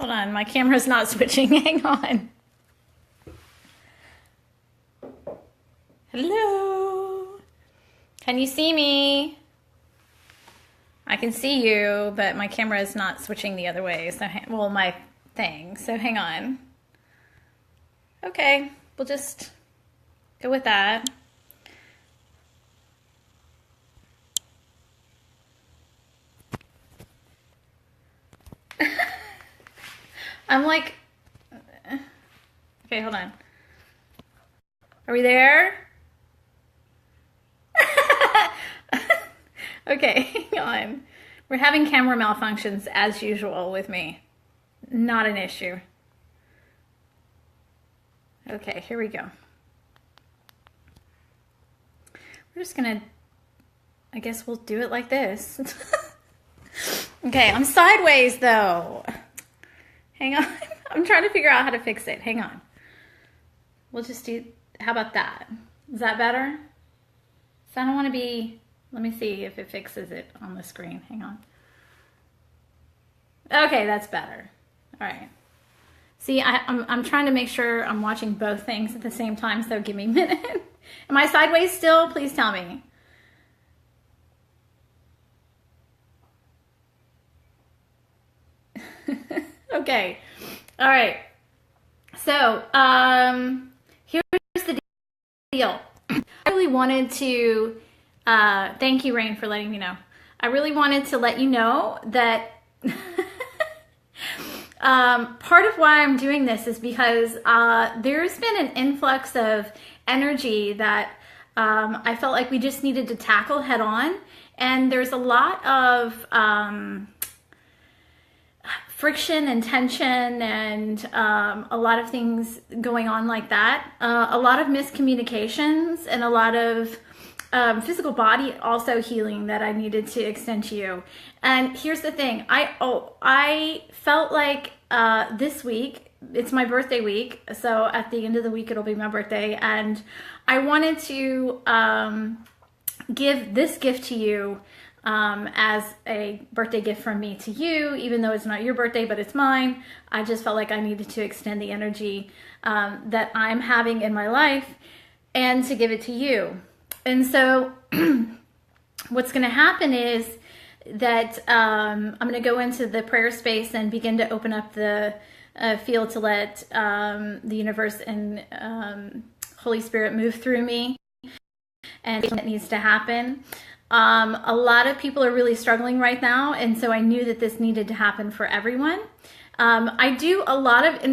Hold on, my camera's not switching. Hang on. Hello. Can you see me? I can see you, but my camera is not switching the other way. So, well, my thing. So hang on. Okay, we'll just go with that. I'm like, okay, hold on. Are we there? Okay, hang on. We're having camera malfunctions as usual with me. Not an issue. Okay, here we go. We're just gonna, I guess we'll do it like this. Okay, I'm sideways though. Hang on. I'm trying to figure out how to fix it. Hang on. We'll just do, how about that? Is that better? So I don't want to be, let me see if it fixes it on the screen. Hang on. Okay, that's better. All right. See, I'm trying to make sure I'm watching both things at the same time, so give me a minute. Am I sideways still? Please tell me. Okay. All right. So, here's the deal. I really wanted to, thank you, Rain, for letting me know. I really wanted to let you know that part of why I'm doing this is because there's been an influx of energy that I felt like we just needed to tackle head on. And there's a lot of friction and tension and a lot of things going on like that. A lot of miscommunications and a lot of physical body also healing that I needed to extend to you. And here's the thing, I felt like this week, it's my birthday week, so at the end of the week it'll be my birthday, and I wanted to give this gift to you as a birthday gift from me to you, even though it's not your birthday, but it's mine. I just felt like I needed to extend the energy that I'm having in my life and to give it to you. And so what's going to happen is that I'm going to go into the prayer space and begin to open up the field to let the universe and Holy Spirit move through me and what needs to happen. A lot of people are really struggling right now, and so I knew that this needed to happen for everyone. I do a lot of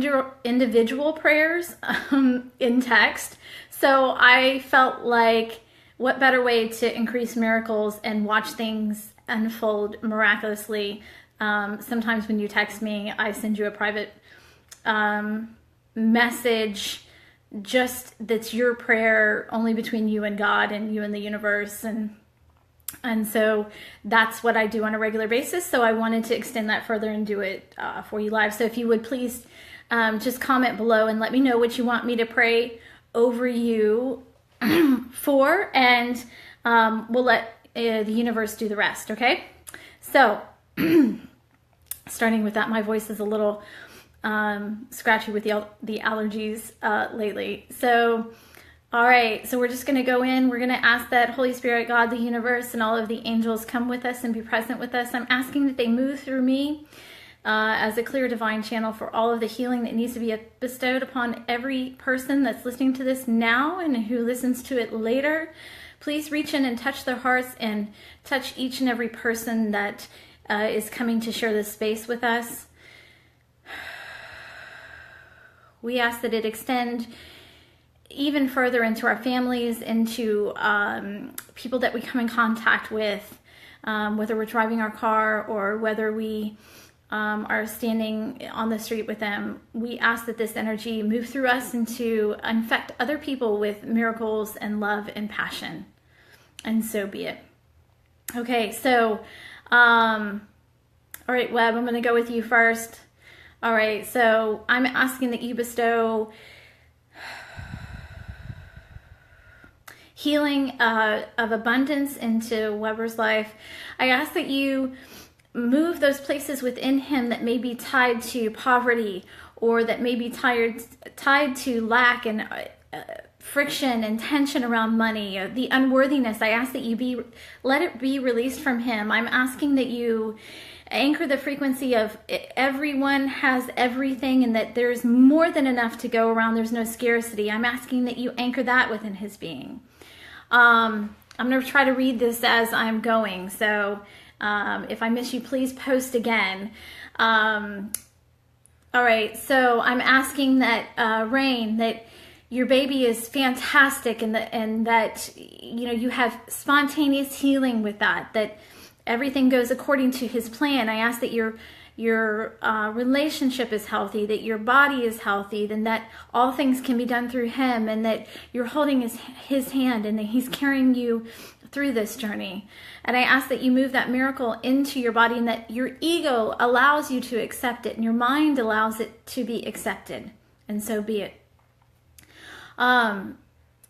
individual prayers in text, so I felt like what better way to increase miracles and watch things unfold miraculously. Sometimes when you text me, I send you a private message, just that's your prayer only between you and God and you and the universe. And so that's what I do on a regular basis. So I wanted to extend that further and do it for you live. So if you would please just comment below and let me know what you want me to pray over you for, and we'll let the universe do the rest, okay? So starting with that, my voice is a little scratchy with the allergies lately. So all right, so we're just going to go in. We're going to ask that Holy Spirit, God, the universe, and all of the angels come with us and be present with us. I'm asking that they move through me as a clear divine channel for all of the healing that needs to be bestowed upon every person that's listening to this now and who listens to it later. Please reach in and touch their hearts and touch each and every person that is coming to share this space with us. We ask that it extend even further into our families, into people that we come in contact with, whether we're driving our car or whether we are standing on the street with them. We ask that this energy move through us and to infect other people with miracles and love and passion. And so be it. Okay, so, all right, Webb, I'm going to go with you first. All right, so I'm asking that you bestow healing of abundance into Weber's life. I ask that you move those places within him that may be tied to poverty, or that may be tied to lack and friction and tension around money, the unworthiness. I ask that you let it be released from him. I'm asking that you anchor the frequency of everyone has everything, and that there's more than enough to go around. There's no scarcity. I'm asking that you anchor that within his being. I'm going to try to read this as I'm going, so if I miss you, please post again. All right, so I'm asking that Rain, that your baby is fantastic, and that you have spontaneous healing with that everything goes according to his plan. I ask that your relationship is healthy, that your body is healthy, then that all things can be done through him, and that you're holding his hand, and that he's carrying you through this journey. And I ask that you move that miracle into your body, and that your ego allows you to accept it, and your mind allows it to be accepted, and so be it.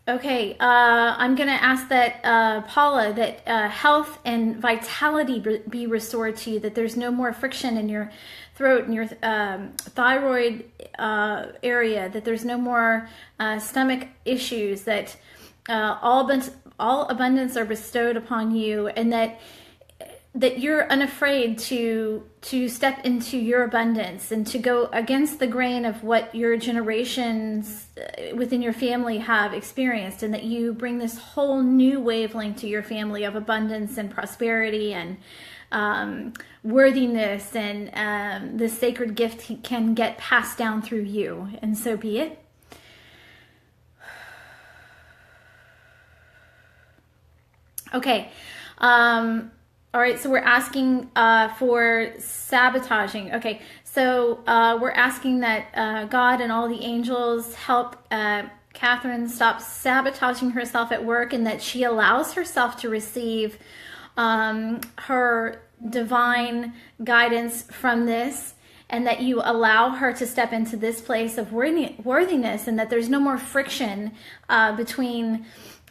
Okay, I'm going to ask that, Paula, that health and vitality be restored to you, that there's no more friction in your throat and your thyroid area, that there's no more stomach issues, that all abundance are bestowed upon you, and that you're unafraid to step into your abundance and to go against the grain of what your generations within your family have experienced, and that you bring this whole new wavelength to your family of abundance and prosperity and worthiness, and this sacred gift can get passed down through you, and so be it. Okay. All right, so we're asking for sabotaging. Okay, so we're asking that God and all the angels help Catherine stop sabotaging herself at work, and that she allows herself to receive her divine guidance from this, and that you allow her to step into this place of worthiness, and that there's no more friction between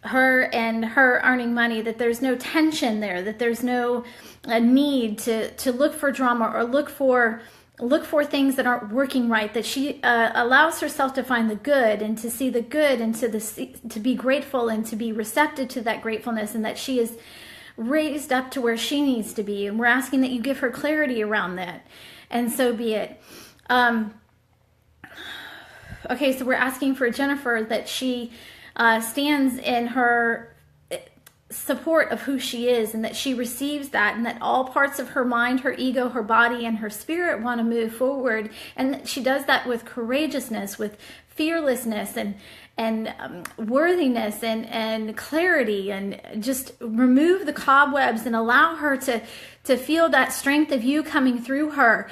her and her earning money, that there's no tension there, that there's no need to look for drama or look for things that aren't working right, that she allows herself to find the good and to see the good, and to be grateful and to be receptive to that gratefulness, and that she is raised up to where she needs to be. And we're asking that you give her clarity around that, and so be it. Okay, so we're asking for Jennifer that she stands in her support of who she is, and that she receives that, and that all parts of her mind, her ego, her body, and her spirit want to move forward, and that she does that with courageousness, with fearlessness, and worthiness, and clarity, and just remove the cobwebs and allow her to feel that strength of you coming through her.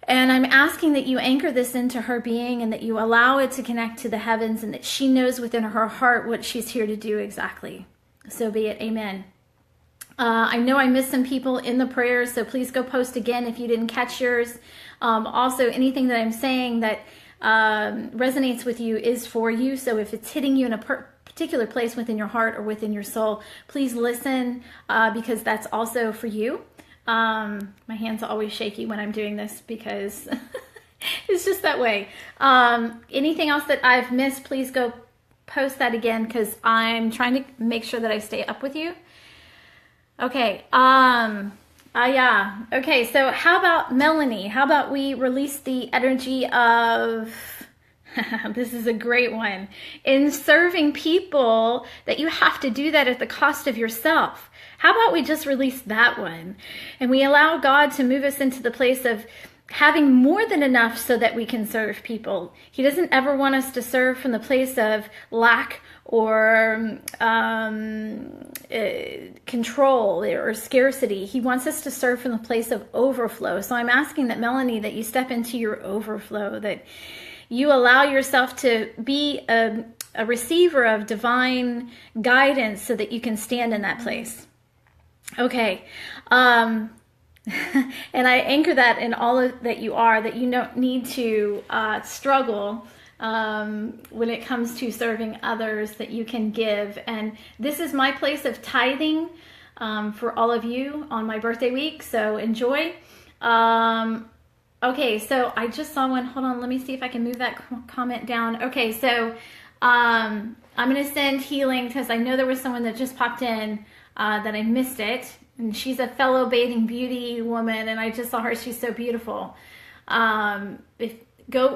And I'm asking that you anchor this into her being, and that you allow it to connect to the heavens, and that she knows within her heart what she's here to do exactly. So be it. Amen. I know I missed some people in the prayers, so please go post again if you didn't catch yours. Also, anything that I'm saying that resonates with you is for you. So if it's hitting you in a particular place within your heart or within your soul, please listen, because that's also for you. My hands are always shaky when I'm doing this because it's just that way. Anything else that I've missed, please go post that again, because I'm trying to make sure that I stay up with you. Okay. Yeah. Okay. So how about Melanie? How about we release the energy of, this is a great one, in serving people, that you have to do that at the cost of yourself. How about we just release that one, and we allow God to move us into the place of having more than enough so that we can serve people. He doesn't ever want us to serve from the place of lack or control or scarcity. He wants us to serve from the place of overflow. So I'm asking that, Melanie, that you step into your overflow, that you allow yourself to be a receiver of divine guidance so that you can stand in that place. Okay. And I anchor that in all of that you are, that you don't need to struggle when it comes to serving others, that you can give. And this is my place of tithing. for all of you on my birthday week. So enjoy. Okay, so I just saw one. Hold on, let me see if I can move that comment down. Okay, so I'm going to send healing because I know there was someone that just popped in that I missed it. And she's a fellow bathing beauty woman, and I just saw her. She's so beautiful. Go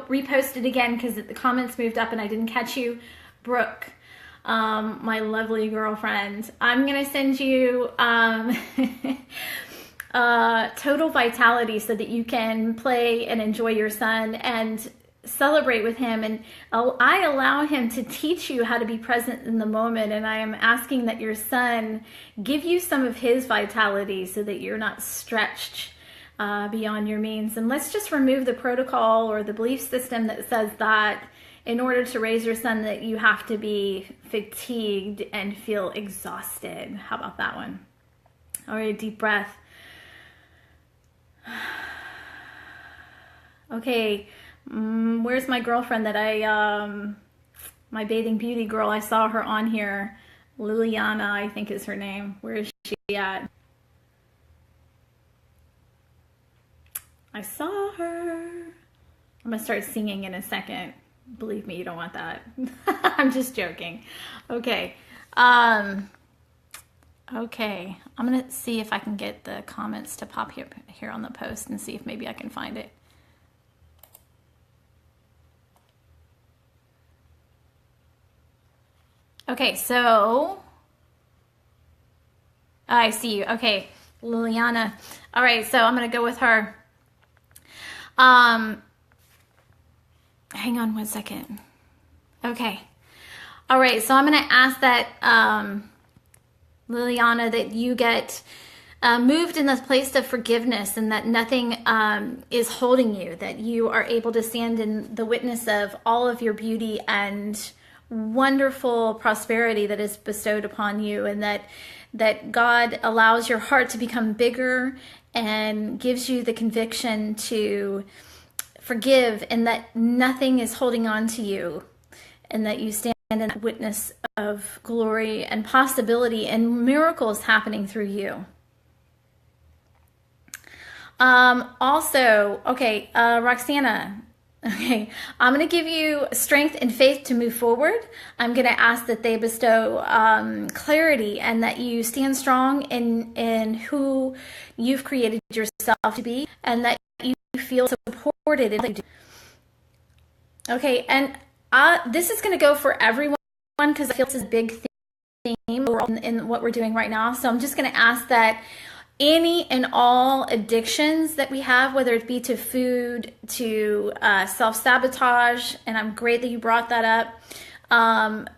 repost it again because the comments moved up and I didn't catch you. Brooke, my lovely girlfriend. I'm going to send you... total vitality so that you can play and enjoy your son and celebrate with him. And I allow him to teach you how to be present in the moment. And I am asking that your son give you some of his vitality so that you're not stretched beyond your means. And let's just remove the protocol or the belief system that says that in order to raise your son that you have to be fatigued and feel exhausted. How about that one? All right, deep breath. Okay, where's my girlfriend that my bathing beauty girl, I saw her on here. Liliana, I think is her name. Where is she at? I saw her. I'm gonna start singing in a second. Believe me, you don't want that. I'm just joking. Okay. Okay, I'm gonna see if I can get the comments to pop here on the post and see if maybe I can find it. Okay, so I see you. Okay, Liliana. All right, so I'm gonna go with her. Hang on one second. Okay. All right, so I'm gonna ask that Liliana, that you get moved in this place of forgiveness and that nothing is holding you, that you are able to stand in the witness of all of your beauty and wonderful prosperity that is bestowed upon you, and that God allows your heart to become bigger and gives you the conviction to forgive, and that nothing is holding on to you, and that you stand in a witness of glory and possibility and miracles happening through you. Also, okay, Roxana, okay, I'm going to give you strength and faith to move forward. I'm going to ask that they bestow clarity, and that you stand strong in who you've created yourself to be, and that you feel supported. Okay, and this is going to go for everyone because I feel it's a big theme in what we're doing right now. So I'm just going to ask that any and all addictions that we have, whether it be to food, to self-sabotage, and I'm great that you brought that up,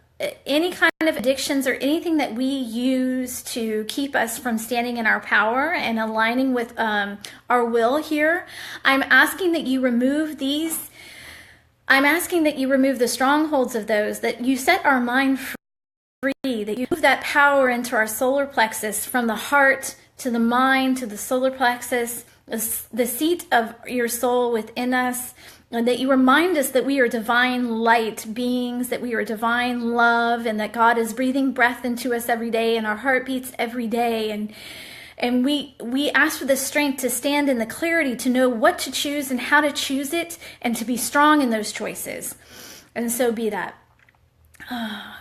any kind of addictions or anything that we use to keep us from standing in our power and aligning with our will here, I'm asking that you remove these. I'm asking that you remove the strongholds of those, that you set our mind free, that you move that power into our solar plexus, from the heart to the mind to the solar plexus, the seat of your soul within us, and that you remind us that we are divine light beings, that we are divine love, and that God is breathing breath into us every day, and our heart beats every day, and we ask for the strength to stand in the clarity, to know what to choose and how to choose it, and to be strong in those choices. And so be that.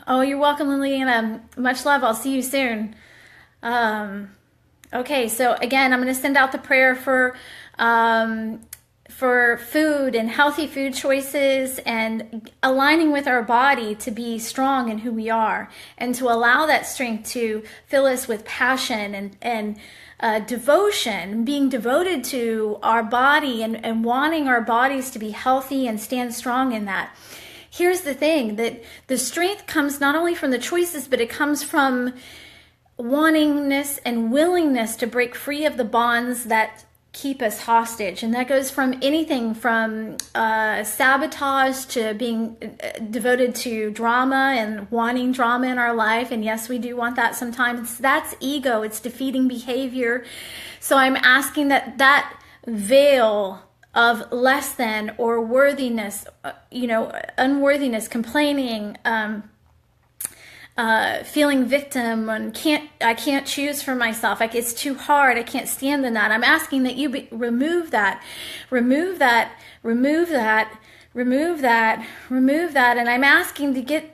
Oh, you're welcome, Liliana. Much love. I'll see you soon. Okay, so again, I'm going to send out the prayer for food and healthy food choices, and aligning with our body to be strong in who we are, and to allow that strength to fill us with passion and devotion, being devoted to our body and wanting our bodies to be healthy and stand strong in that. Here's the thing, that the strength comes not only from the choices, but it comes from wantingness and willingness to break free of the bonds that keep us hostage. And that goes from anything from sabotage to being devoted to drama and wanting drama in our life. And yes, we do want that sometimes. That's ego. It's defeating behavior. So I'm asking that that veil of less than or worthiness, unworthiness, complaining, feeling victim and I can't choose for myself. Like it's too hard. I can't stand in that. I'm asking that you remove that, remove that, remove that, remove that, remove that. And I'm asking to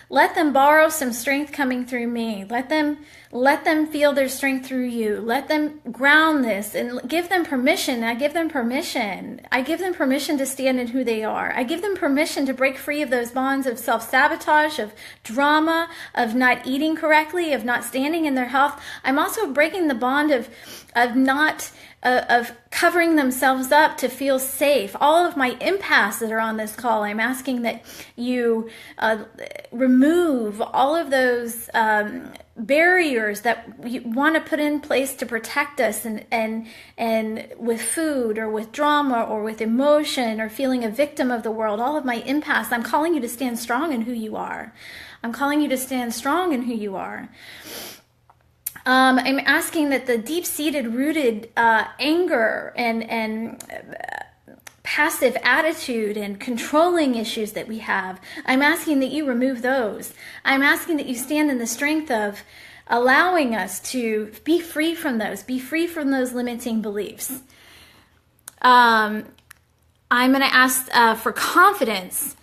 let them borrow some strength coming through me. Let them feel their strength through you. Let them ground this and give them permission. I give them permission. I give them permission to stand in who they are. I give them permission to break free of those bonds of self-sabotage, of drama, of not eating correctly, of not standing in their health. I'm also breaking the bond of covering themselves up to feel safe. All of my empaths that are on this call, I'm asking that you remove all of those barriers that you want to put in place to protect us, and with food or with drama or with emotion or feeling a victim of the world. All of my empaths, I'm calling you to stand strong in who you are. I'm calling you to stand strong in who you are. I'm asking that the deep-seated, rooted anger and passive attitude and controlling issues that we have, I'm asking that you remove those. I'm asking that you stand in the strength of allowing us to be free from those limiting beliefs. I'm going to ask for confidence.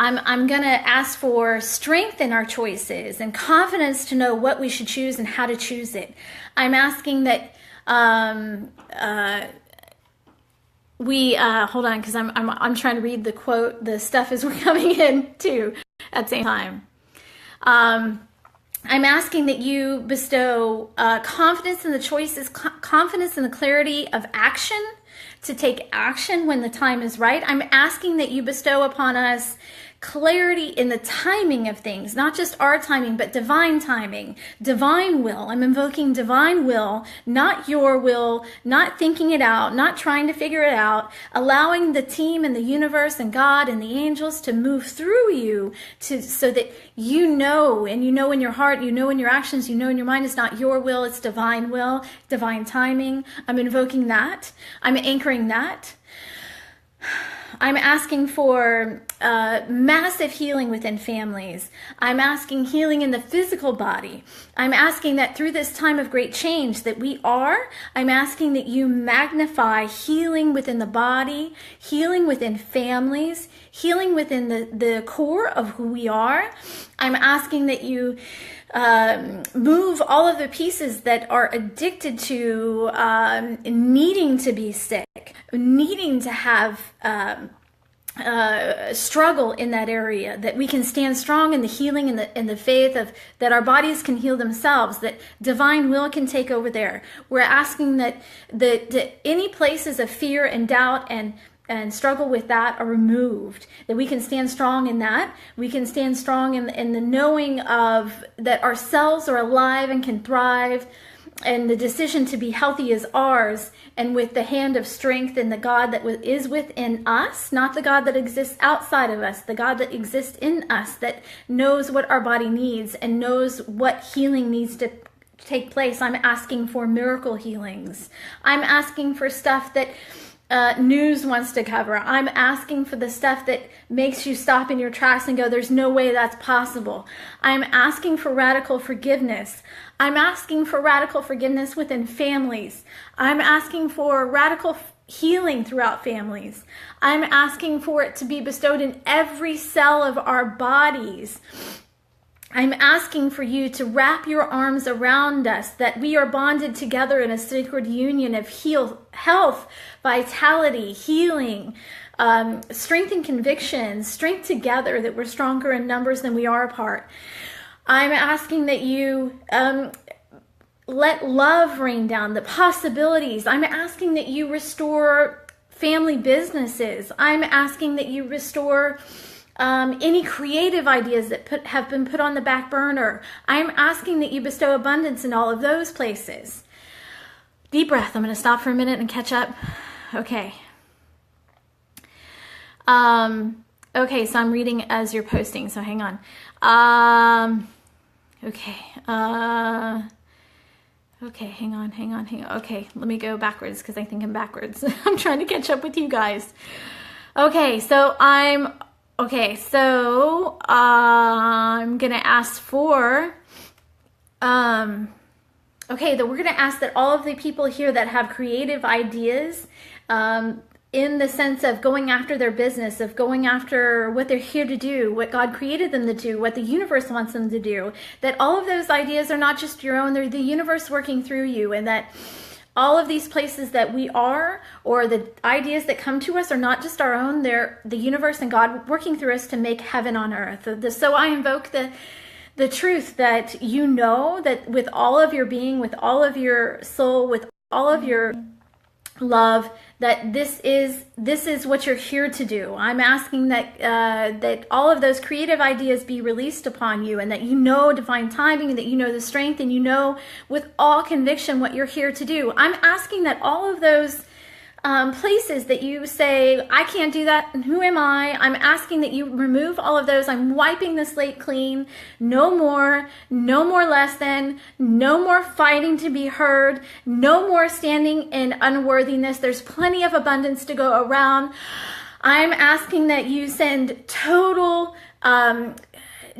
I'm going to ask for strength in our choices and confidence to know what we should choose and how to choose it. I'm asking that we hold on, because I'm trying to read the quote. The stuff is coming in too at the same time. I'm asking that you bestow confidence in the choices, confidence in the clarity of action, to take action when the time is right. I'm asking that you bestow upon us clarity in the timing of things, not just our timing, but divine timing, divine will. I'm invoking divine will, not your will, not thinking it out, not trying to figure it out, allowing the team and the universe and God and the angels to move through you so that you know, and you know in your heart, you know in your actions, you know in your mind, it's not your will, it's divine will, divine timing. I'm invoking that. I'm anchoring that. I'm asking for massive healing within families. I'm asking healing in the physical body. I'm asking that through this time of great change that I'm asking that you magnify healing within the body, healing within families, healing within the core of who we are. I'm asking that you move all of the pieces that are addicted to needing to be sick, needing to have struggle in that area, that we can stand strong in the healing and the faith of that our bodies can heal themselves, that divine will can take over there. We're asking that any places of fear and doubt and struggle with that are removed, that we can stand strong in that. We can stand strong in the knowing of that our cells are alive and can thrive, and the decision to be healthy is ours, and with the hand of strength and the God that is within us, not the God that exists outside of us, the God that exists in us, that knows what our body needs and knows what healing needs to take place. I'm asking for miracle healings. I'm asking for stuff that news wants to cover. I'm asking for the stuff that makes you stop in your tracks and go, there's no way that's possible. I'm asking for radical forgiveness. I'm asking for radical forgiveness within families. I'm asking for radical healing throughout families. I'm asking for it to be bestowed in every cell of our bodies. I'm asking for you to wrap your arms around us, that we are bonded together in a sacred union of health, vitality, healing, strength and conviction, strength together, that we're stronger in numbers than we are apart. I'm asking that you let love rain down, the possibilities. I'm asking that you restore family businesses. I'm asking that you restore any creative ideas that have been put on the back burner. I'm asking that you bestow abundance in all of those places. Deep breath. I'm going to stop for a minute and catch up. Okay. Okay, so I'm reading as you're posting, so hang on. Okay. Okay, hang on. Okay, let me go backwards because I think I'm backwards. I'm trying to catch up with you guys. Okay, so I'm Okay, so I'm going to ask for, okay, that we're going to ask that all of the people here that have creative ideas, in the sense of going after their business, of going after what they're here to do, what God created them to do, what the universe wants them to do, that all of those ideas are not just your own, they're the universe working through you, and that all of these places that we are, or the ideas that come to us, are not just our own, they're the universe and God working through us to make heaven on earth. So I invoke the truth that you know that with all of your being, with all of your soul, with all of your love, that this is what you're here to do. I'm asking that that all of those creative ideas be released upon you, and that you know divine timing, and that you know the strength, and you know with all conviction what you're here to do. I'm asking that all of those places that you say, I can't do that, and who am I? I'm asking that you remove all of those. I'm wiping the slate clean. No more less than, no more fighting to be heard, no more standing in unworthiness. There's plenty of abundance to go around. I'm asking that you send total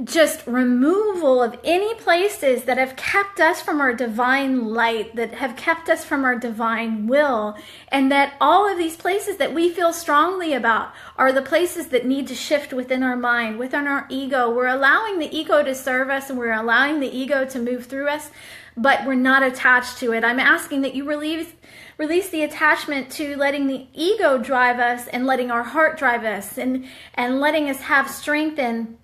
just removal of any places that have kept us from our divine light, that have kept us from our divine will, and that all of these places that we feel strongly about are the places that need to shift within our mind, within our ego. We're allowing the ego to serve us, and we're allowing the ego to move through us, but we're not attached to it. I'm asking that you release the attachment to letting the ego drive us, and letting our heart drive us, and letting us have strength in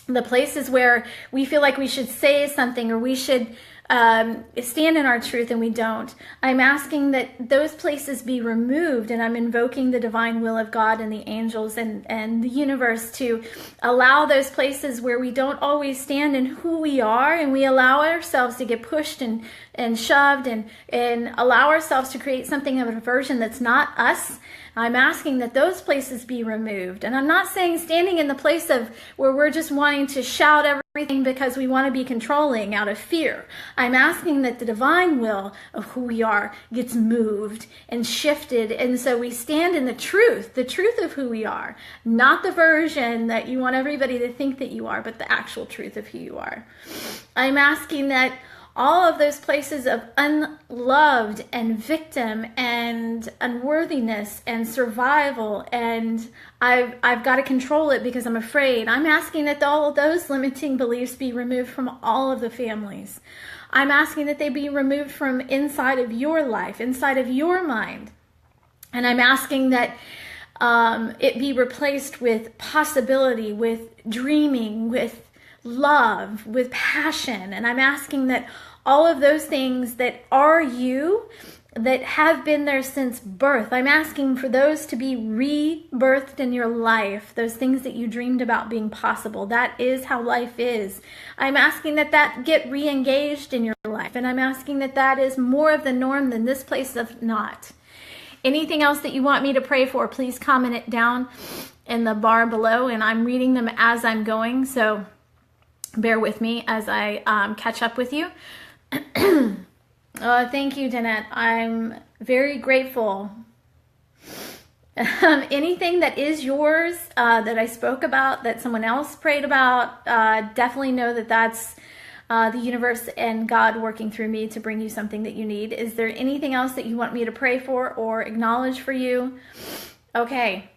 the places where we feel like we should say something, or we should stand in our truth and we don't. I'm asking that those places be removed, and I'm invoking the divine will of God and the angels and the universe to allow those places where we don't always stand in who we are, and we allow ourselves to get pushed and shoved and allow ourselves to create something of a version that's not us. I'm asking that those places be removed. And I'm not saying standing in the place of where we're just wanting to shout everything because we want to be controlling out of fear. I'm asking that the divine will of who we are gets moved and shifted. And so we stand in the truth of who we are, not the version that you want everybody to think that you are, but the actual truth of who you are. I'm asking that all of those places of unloved and victim and unworthiness and survival, and I've got to control it because I'm afraid. I'm asking that all of those limiting beliefs be removed from all of the families. I'm asking that they be removed from inside of your life, inside of your mind. And I'm asking that it be replaced with possibility, with dreaming, with love, with passion. And I'm asking that all of those things that are you, that have been there since birth, I'm asking for those to be rebirthed in your life, those things that you dreamed about being possible. That is how life is. I'm asking that get re-engaged in your life, and I'm asking that is more of the norm than this place of not. Anything else that you want me to pray for, please comment it down in the bar below, and I'm reading them as I'm going, so bear with me as I catch up with you. Thank you, Danette. I'm very grateful. Anything that is yours that I spoke about, that someone else prayed about, definitely know that that's the universe and God working through me to bring you something that you need. Is there anything else that you want me to pray for or acknowledge for you? Okay.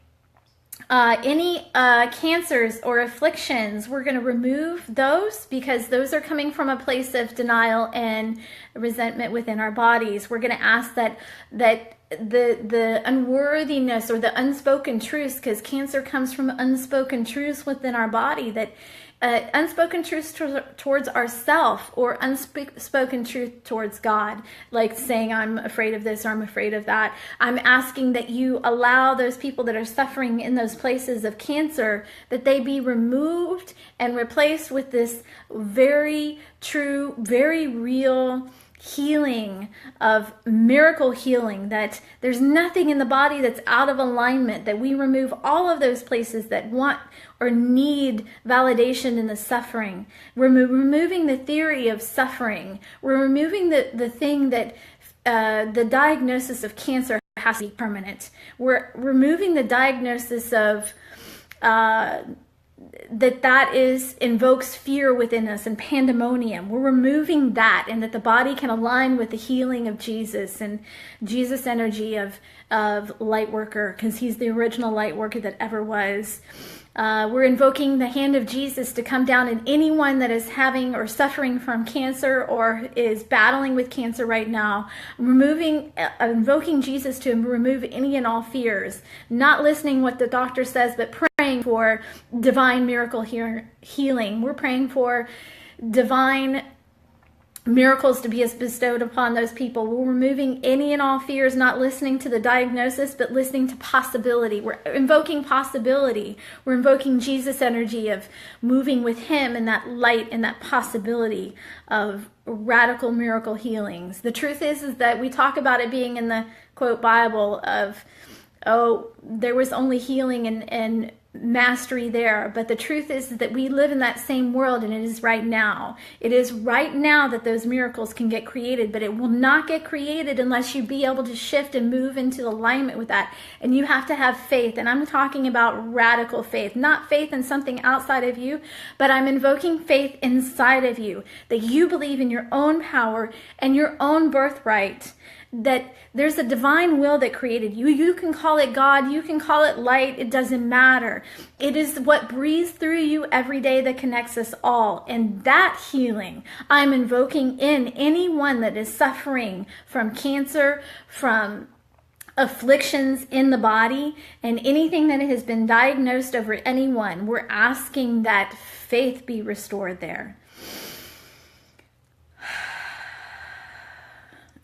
Any cancers or afflictions, we're going to remove those because those are coming from a place of denial and resentment within our bodies. We're going to ask that the unworthiness or the unspoken truths, because cancer comes from unspoken truths within our body, that unspoken truths towards ourselves, or unspoken truth towards God, like saying I'm afraid of this or I'm afraid of that. I'm asking that you allow those people that are suffering in those places of cancer, that they be removed and replaced with this very true, very real healing, of miracle healing, that there's nothing in the body that's out of alignment, that we remove all of those places that want or need validation in the suffering. We're removing the theory of suffering. We're removing the thing that the diagnosis of cancer has to be permanent. We're removing the diagnosis of that invokes fear within us and pandemonium. We're removing that, and that the body can align with the healing of Jesus and Jesus' energy of light worker, because he's the original light worker that ever was. We're invoking the hand of Jesus to come down in anyone that is having or suffering from cancer or is battling with cancer right now. Invoking Jesus to remove any and all fears, not listening what the doctor says, but praying for divine miracle healing. We're praying for divine miracles to be bestowed upon those people. We're removing any and all fears, not listening to the diagnosis, but listening to possibility. We're invoking possibility. We're invoking Jesus' energy of moving with him and that light and that possibility of radical miracle healings. The truth is that we talk about it being in the quote Bible of, oh, there was only healing and mastery there, but the truth is that we live in that same world, and it is right now. It is right now that those miracles can get created, but it will not get created unless you be able to shift and move into alignment with that. And you have to have faith, and I'm talking about radical faith, not faith in something outside of you, but I'm invoking faith inside of you, that you believe in your own power and your own birthright, that there's a divine will that created you. You can call it God, you can call it light, it doesn't matter. It is what breathes through you every day that connects us all. And that healing, I'm invoking in anyone that is suffering from cancer, from afflictions in the body, and anything that has been diagnosed over anyone. We're asking that faith be restored there.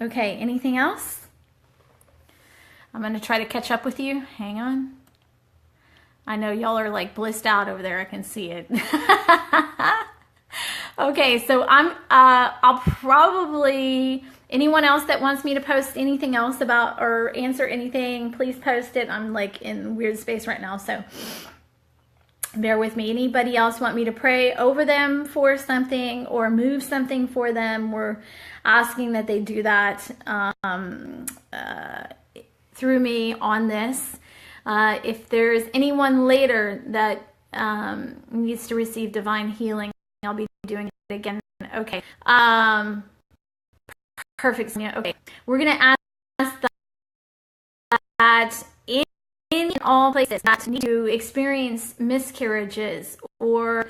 Okay, anything else? I'm going to try to catch up with you. Hang on. I know y'all are like blissed out over there. I can see it. Okay, so I'll probably, anyone else that wants me to post anything else about or answer anything, please post it. I'm like in weird space right now, so bear with me. Anybody else want me to pray over them for something or move something for them? We're asking that they do that through me on this. If there's anyone later that needs to receive divine healing, I'll be doing it again. Okay. Perfect. Okay. We're going to ask that in all places that need to experience miscarriages or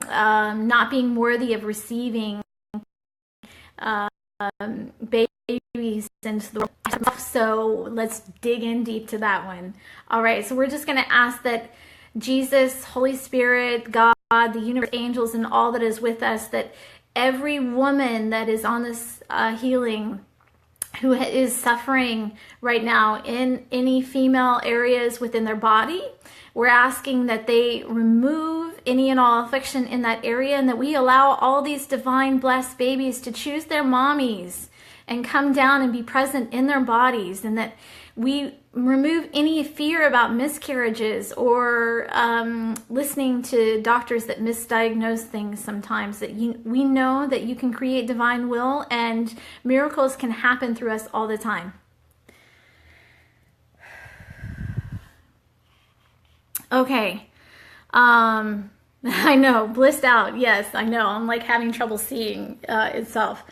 not being worthy of receiving babies into the world. So let's dig in deep to that one. All right, so we're just going to ask that Jesus, Holy Spirit, God, the universe, angels, and all that is with us, that every woman that is on this healing who is suffering right now in any female areas within their body, we're asking that they remove any and all affliction in that area, and that we allow all these divine blessed babies to choose their mommies and come down and be present in their bodies, and that we remove any fear about miscarriages or listening to doctors that misdiagnose things sometimes, that we know that you can create divine will and miracles can happen through us all the time. Okay. I know, blissed out. Yes, I know. I'm like having trouble seeing itself.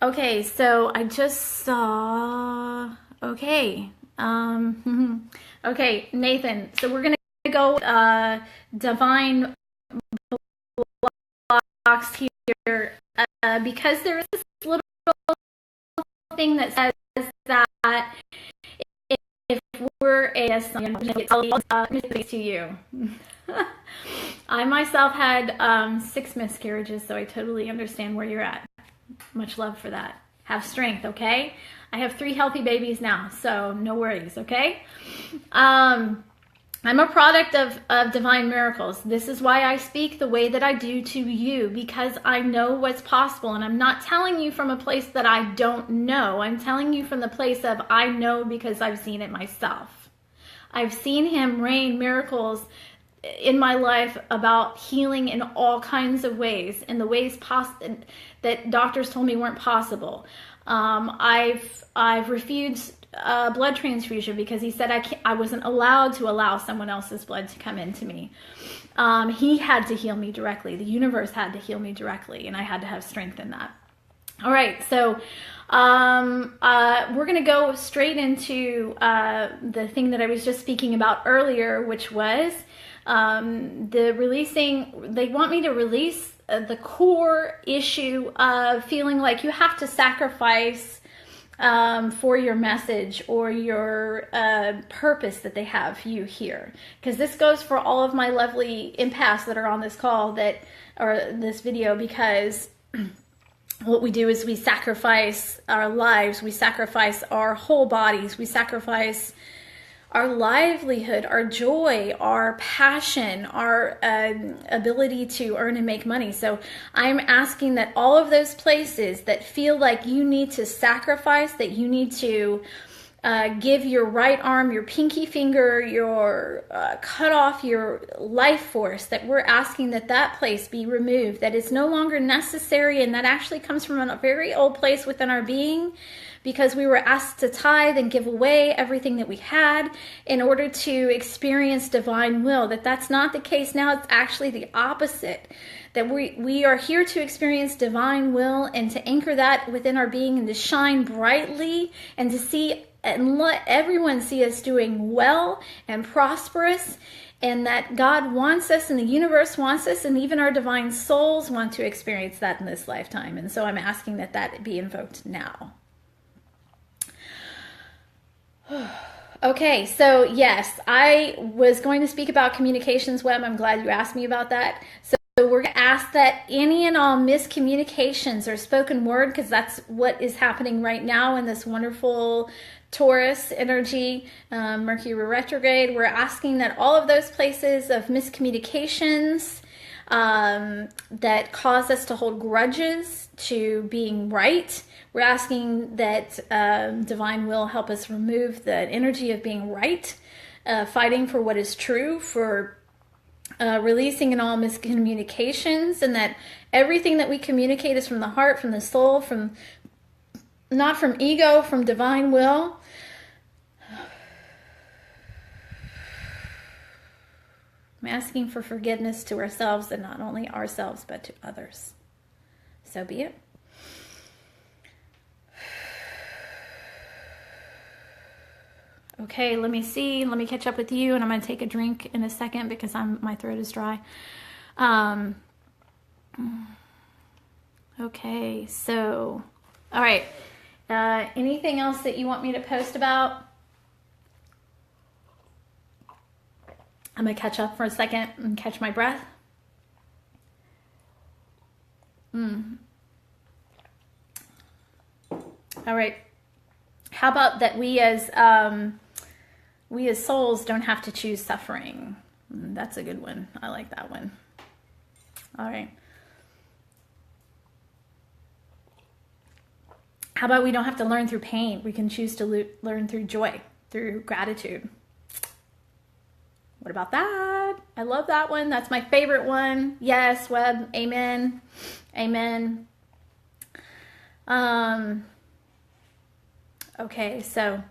Okay, so I just saw, okay. Okay, Nathan, so we're going to go divine blocks here because there is this little thing that says that if we're to you. I myself had 6 miscarriages, so I totally understand where you're at. Much love for that. Have strength, okay? I have 3 healthy babies now, so no worries, okay? I'm a product of divine miracles. This is why I speak the way that I do to you, because I know what's possible, and I'm not telling you from a place that I don't know. I'm telling you from the place of I know because I've seen it myself. I've seen him rain miracles in my life about healing in all kinds of ways, in the ways that doctors told me weren't possible. I've refused blood transfusion because he said I wasn't allowed to allow someone else's blood to come into me. He had to heal me directly. The universe had to heal me directly, and I had to have strength in that. All right, so we're going to go straight into the thing that I was just speaking about earlier, which was the releasing. They want me to release the core issue of feeling like you have to sacrifice for your message or your purpose that they have you here. Because this goes for all of my lovely empaths that are on this call or this video, because what we do is we sacrifice our lives, we sacrifice our whole bodies, we sacrifice our livelihood, our joy, our passion, our ability to earn and make money. So I'm asking that all of those places that feel like you need to sacrifice, that you need to give your right arm, your pinky finger, your cut off your life force, that we're asking that place be removed, that it's no longer necessary, and that actually comes from a very old place within our being, because we were asked to tithe and give away everything that we had in order to experience divine will. That's not the case now. It's actually the opposite. That we are here to experience divine will and to anchor that within our being and to shine brightly and to see and let everyone see us doing well and prosperous, and that God wants us and the universe wants us, and even our divine souls want to experience that in this lifetime. And so I'm asking that be invoked now. Okay, so yes, I was going to speak about communications web. I'm glad you asked me about that. So we're going to ask that any and all miscommunications or spoken word, because that's what is happening right now in this wonderful Taurus energy, Mercury retrograde. We're asking that all of those places of miscommunications that cause us to hold grudges to being right, we're asking that divine will help us remove the energy of being right, fighting for what is true, for releasing in all miscommunications, and that everything that we communicate is from the heart, from the soul, from not from ego, from divine will. I'm asking for forgiveness to ourselves, and not only ourselves, but to others. So be it. Okay, let me see. Let me catch up with you, and I'm going to take a drink in a second because my throat is dry. Okay, so, all right. Anything else that you want me to post about? I'm going to catch up for a second and catch my breath. All right. How about that we as souls don't have to choose suffering? That's a good one. I like that one. All right. How about we don't have to learn through pain? We can choose to learn through joy, through gratitude. What about that? I love that one. That's my favorite one. Yes, Web. Amen. Amen. Okay, so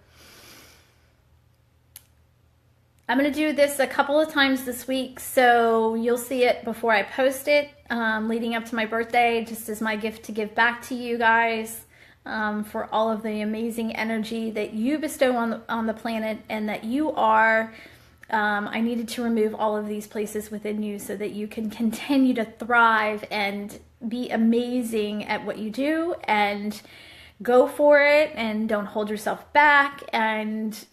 I'm going to do this a couple of times this week, so you'll see it before I post it, leading up to my birthday, just as my gift to give back to you guys for all of the amazing energy that you bestow on the planet, and that you are. I needed to remove all of these places within you so that you can continue to thrive and be amazing at what you do, and go for it, and don't hold yourself back, and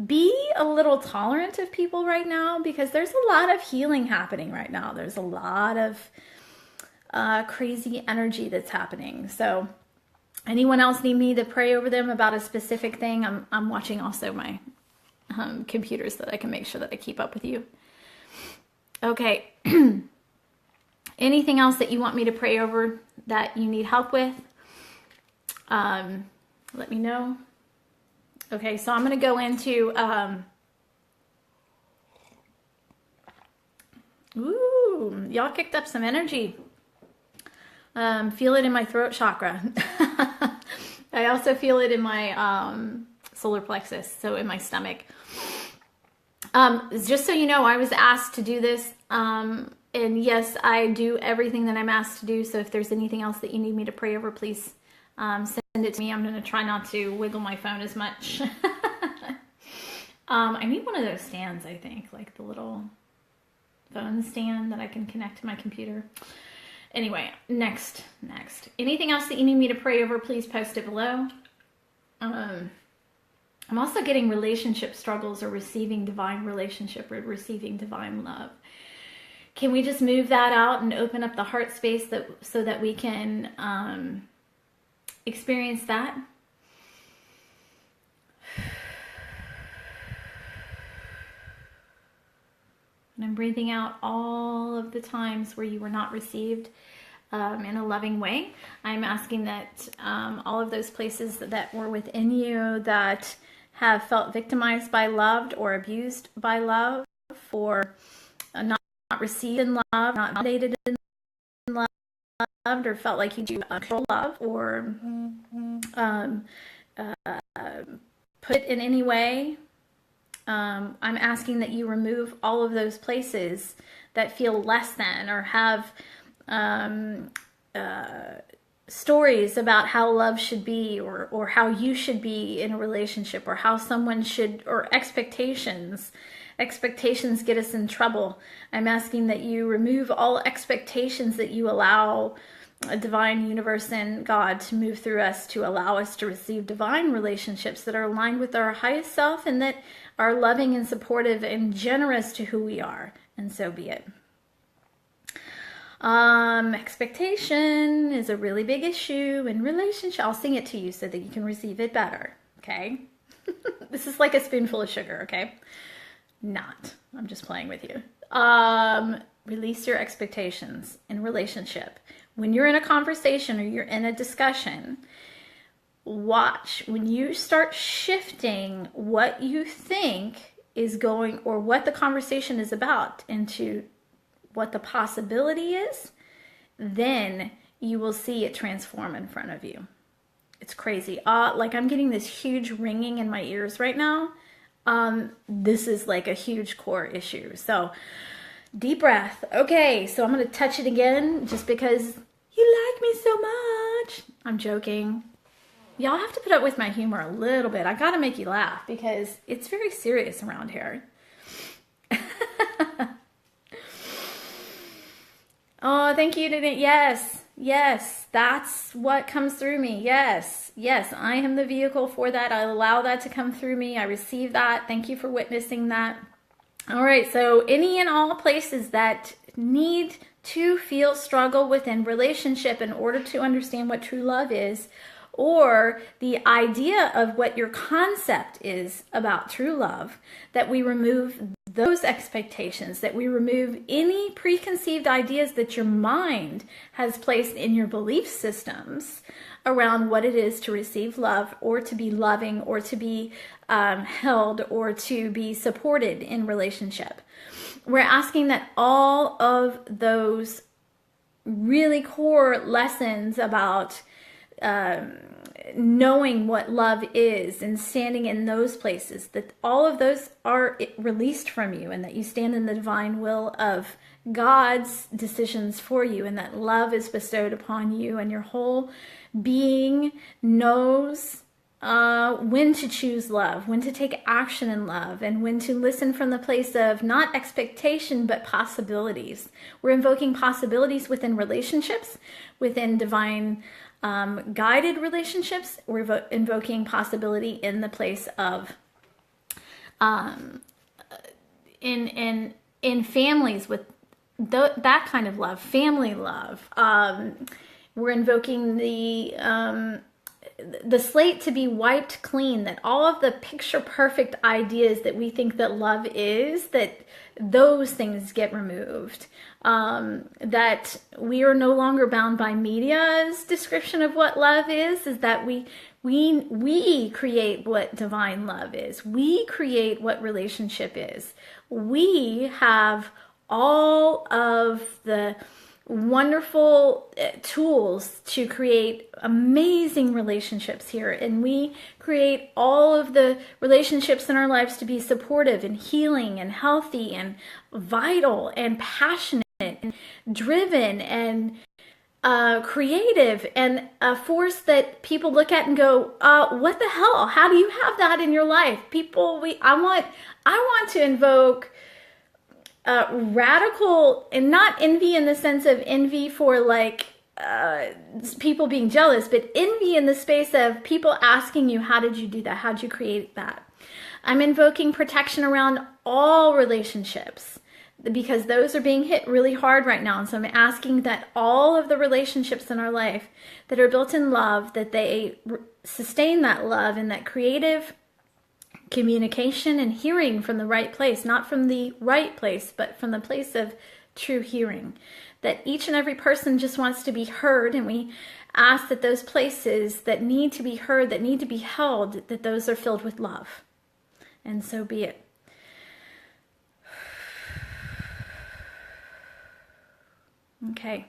be a little tolerant of people right now, because there's a lot of healing happening right now. There's a lot of crazy energy that's happening. So anyone else need me to pray over them about a specific thing? I'm watching also my computers so that I can make sure that I keep up with you. Okay. Anything else that you want me to pray over that you need help with? Let me know. Okay, so I'm going to go into, y'all kicked up some energy. Feel it in my throat chakra. I also feel it in my solar plexus, so in my stomach. Just so you know, I was asked to do this, and yes, I do everything that I'm asked to do. So if there's anything else that you need me to pray over, please send it to me. I'm going to try not to wiggle my phone as much. I need one of those stands, I think, like the little phone stand that I can connect to my computer. Anyway, next. Anything else that you need me to pray over, please post it below. I'm also getting relationship struggles or receiving divine relationship or receiving divine love. Can we just move that out and open up the heart space so that we can experience that? And I'm breathing out all of the times where you were not received in a loving way. I'm asking that all of those places that were within you that have felt victimized by love or abused by love, or not received in love, not validated in love, or felt like you do control love, or put it in any way. I'm asking that you remove all of those places that feel less than, or have stories about how love should be, or how you should be in a relationship, or how someone should, or expectations get us in trouble. I'm asking that you remove all expectations that you allow a divine universe and God to move through us to allow us to receive divine relationships that are aligned with our highest self and that are loving and supportive and generous to who we are. And so be it. Expectation is a really big issue in relationship. I'll sing it to you so that you can receive it better. Okay. This is like a spoonful of sugar. Okay. Not. I'm just playing with you. Release your expectations in relationship. When you're in a conversation or you're in a discussion, watch when you start shifting what you think is going, or what the conversation is about, into what the possibility is, then you will see it transform in front of you. It's crazy. Like I'm getting this huge ringing in my ears right now. This is like a huge core issue. So deep breath. Okay, so I'm going to touch it again just because you like me so much. I'm joking. Y'all have to put up with my humor a little bit. I got to make you laugh because it's very serious around here. Oh, thank you. Yes, that's what comes through me. Yes, I am the vehicle for that. I allow that to come through me. I receive that. Thank you for witnessing that. All right, so any and all places that need to feel struggle within relationship in order to understand what true love is, or the idea of what your concept is about true love, that we remove those expectations, that we remove any preconceived ideas that your mind has placed in your belief systems around what it is to receive love, or to be loving, or to be held, or to be supported in relationship. We're asking that all of those really core lessons about knowing what love is and standing in those places, that all of those are released from you, and that you stand in the divine will of God's decisions for you, and that love is bestowed upon you, and your whole being knows when to choose love, when to take action in love, and when to listen from the place of not expectation but possibilities. We're invoking possibilities within relationships, within divine guided relationships. We're invoking possibility in the place of in families with that kind of love, family love. We're invoking the slate to be wiped clean, that all of the picture perfect ideas that we think that love is, that those things get removed. That we are no longer bound by media's description of what love is that we create what divine love is. We create what relationship is. We have all of the wonderful tools to create amazing relationships here. And we create all of the relationships in our lives to be supportive and healing and healthy and vital and passionate and driven and creative, and a force that people look at and go, what the hell? How do you have that in your life? People, I want to invoke radical, and not envy in the sense of envy for like people being jealous, but envy in the space of people asking you, how did you do that? How did you create that? I'm invoking protection around all relationships, because those are being hit really hard right now. And so I'm asking that all of the relationships in our life that are built in love, that they sustain that love and that creative communication and hearing from the right place, not from the right place, but from the place of true hearing. That each and every person just wants to be heard, and we ask that those places that need to be heard, that need to be held, that those are filled with love. And so be it. Okay,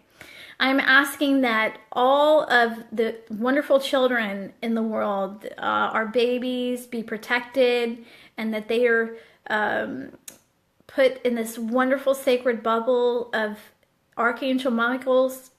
I'm asking that all of the wonderful children in the world, our babies, be protected, and that they are put in this wonderful sacred bubble of Archangel Michael's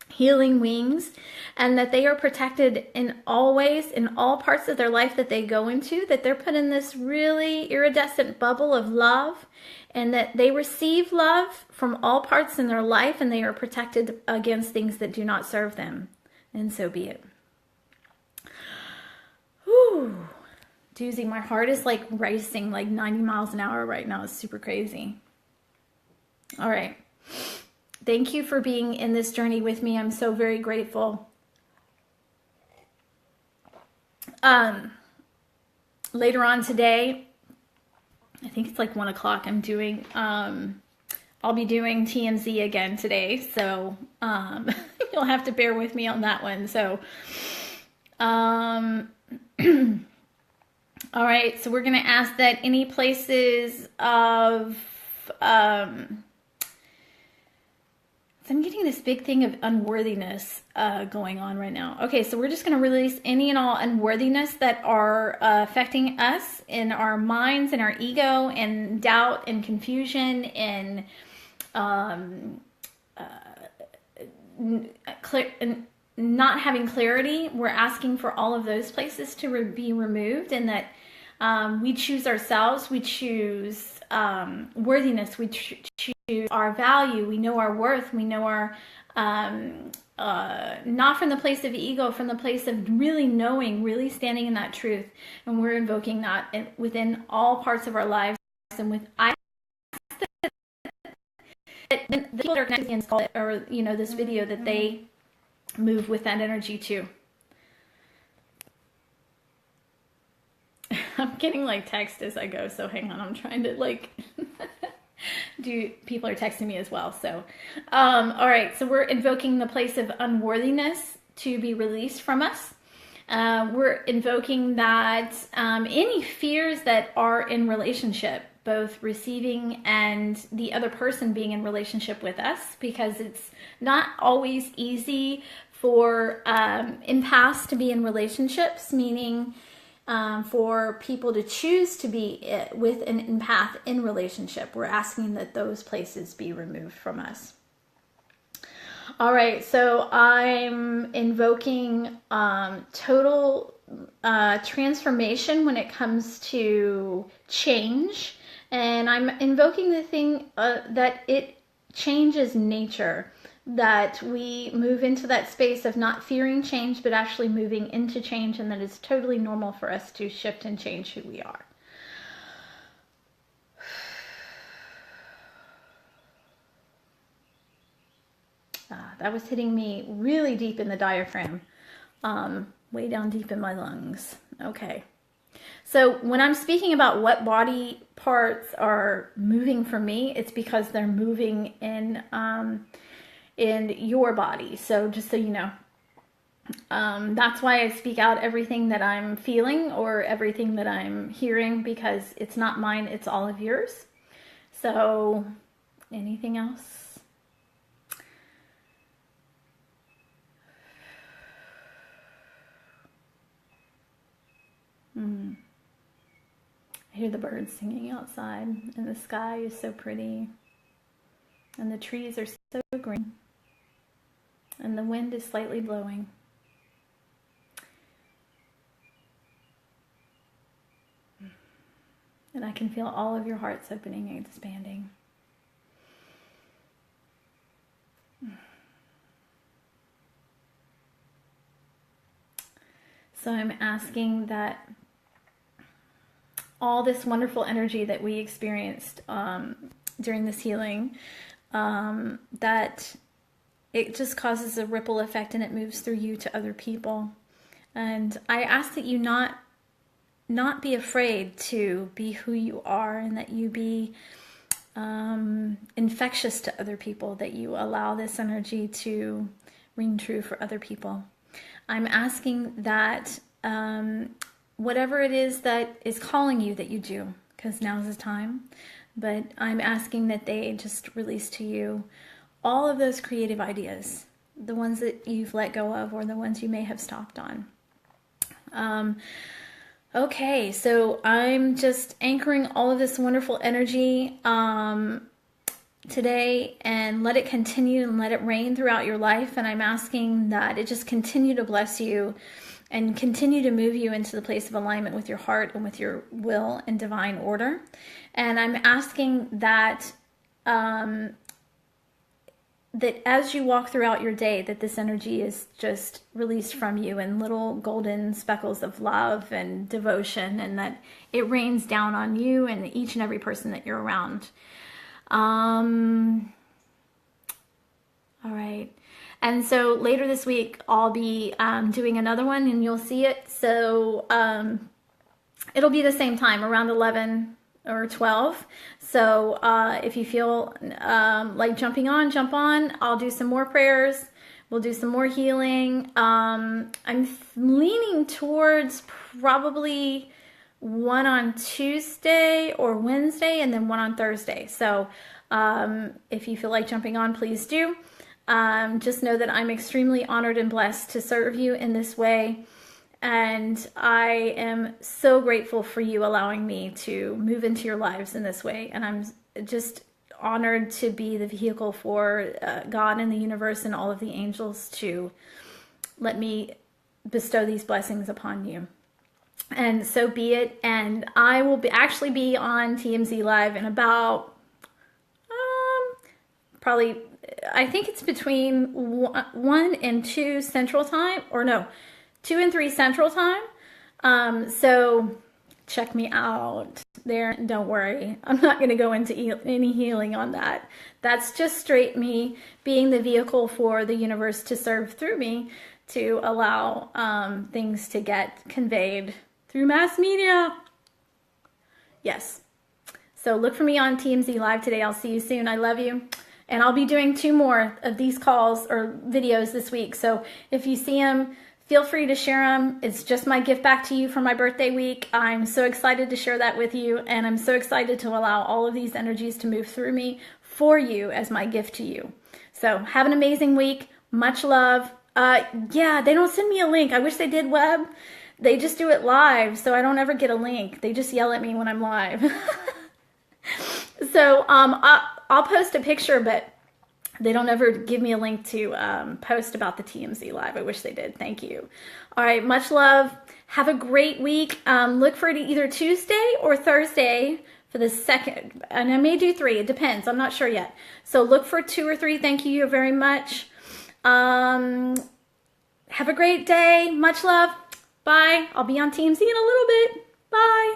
healing wings, and that they are protected in all ways, in all parts of their life that they go into, that they're put in this really iridescent bubble of love, and that they receive love from all parts in their life, and they are protected against things that do not serve them. And so be it. Whew. Doozy, my heart is like racing like 90 miles an hour right now. It's super crazy. All right. Thank you for being in this journey with me. I'm so very grateful. Later on today, I think it's like 1 o'clock, I'm doing, I'll be doing TMZ again today. So, you'll have to bear with me on that one. So, all right. So we're going to ask that any places of, so I'm getting this big thing of unworthiness going on right now. Okay, so we're just going to release any and all unworthiness that are affecting us in our minds and our ego, and doubt and confusion and not having clarity. We're asking for all of those places to be removed, and that we choose ourselves, we choose worthiness, we choose our value, we know our worth, we know our, not from the place of ego, from the place of really knowing, really standing in that truth. And we're invoking that within all parts of our lives. And with, I the people that are connected to, or, you know, this video, that they move with that energy too. I'm getting like text as I go, so hang on, I'm trying to like people are texting me as well. So all right, so we're invoking the place of unworthiness to be released from us. We're invoking that any fears that are in relationship, both receiving and the other person being in relationship with us, because it's not always easy for empaths to be in relationships, meaning for people to choose to be with an empath in relationship. We're asking that those places be removed from us. All right, so I'm invoking total transformation when it comes to change, and I'm invoking the thing that it changes nature, that we move into that space of not fearing change, but actually moving into change, and that it's totally normal for us to shift and change who we are. That was hitting me really deep in the diaphragm, way down deep in my lungs. Okay. So when I'm speaking about what body parts are moving for me, it's because they're moving in your body. So just so you know, that's why I speak out everything that I'm feeling or everything that I'm hearing, because it's not mine, it's all of yours. So anything else? I hear the birds singing outside, and the sky is so pretty, and the trees are so green, and the wind is slightly blowing. And I can feel all of your hearts opening and expanding. So I'm asking that all this wonderful energy that we experienced during this healing, that it just causes a ripple effect and it moves through you to other people. And I ask that you not be afraid to be who you are, and that you be infectious to other people, that you allow this energy to ring true for other people. I'm asking that whatever it is that is calling you, that you do, because now's the time. But I'm asking that they just release to you all of those creative ideas, the ones that you've let go of or the ones you may have stopped on. Okay, so I'm just anchoring all of this wonderful energy today, and let it continue and let it rain throughout your life. And I'm asking that it just continue to bless you and continue to move you into the place of alignment with your heart and with your will and divine order. And I'm asking that that as you walk throughout your day, that this energy is just released from you in little golden speckles of love and devotion, and that it rains down on you and each and every person that you're around. All right. And so later this week, I'll be doing another one, and you'll see it. So it'll be the same time, around 11 or 12. So if you feel like jumping on, jump on. I'll do some more prayers. We'll do some more healing. I'm leaning towards probably one on Tuesday or Wednesday, and then one on Thursday. So if you feel like jumping on, please do. Just know that I'm extremely honored and blessed to serve you in this way. And I am so grateful for you allowing me to move into your lives in this way. And I'm just honored to be the vehicle for God and the universe and all of the angels to let me bestow these blessings upon you. And so be it. And I will actually be on TMZ Live in about probably, I think it's between 1 and 2 Central Time, or no, 2 and 3 Central Time. So check me out there. Don't worry, I'm not going to go into any healing on that. That's just straight me being the vehicle for the universe to serve through me, to allow things to get conveyed through mass media. Yes. So look for me on TMZ Live today. I'll see you soon. I love you. And I'll be doing 2 more of these calls or videos this week. So if you see them, feel free to share them. It's just my gift back to you for my birthday week. I'm so excited to share that with you. And I'm so excited to allow all of these energies to move through me for you as my gift to you. So have an amazing week. Much love. Yeah, they don't send me a link. I wish they did, Web. They just do it live, so I don't ever get a link. They just yell at me when I'm live. So I'll post a picture, but they don't ever give me a link to post about the TMZ Live. I wish they did. Thank you. All right, much love. Have a great week. Look for it either Tuesday or Thursday for the second, and I may do 3. It depends. I'm not sure yet. So look for 2 or 3. Thank you very much. Have a great day. Much love. Bye. I'll be on TMZ in a little bit. Bye.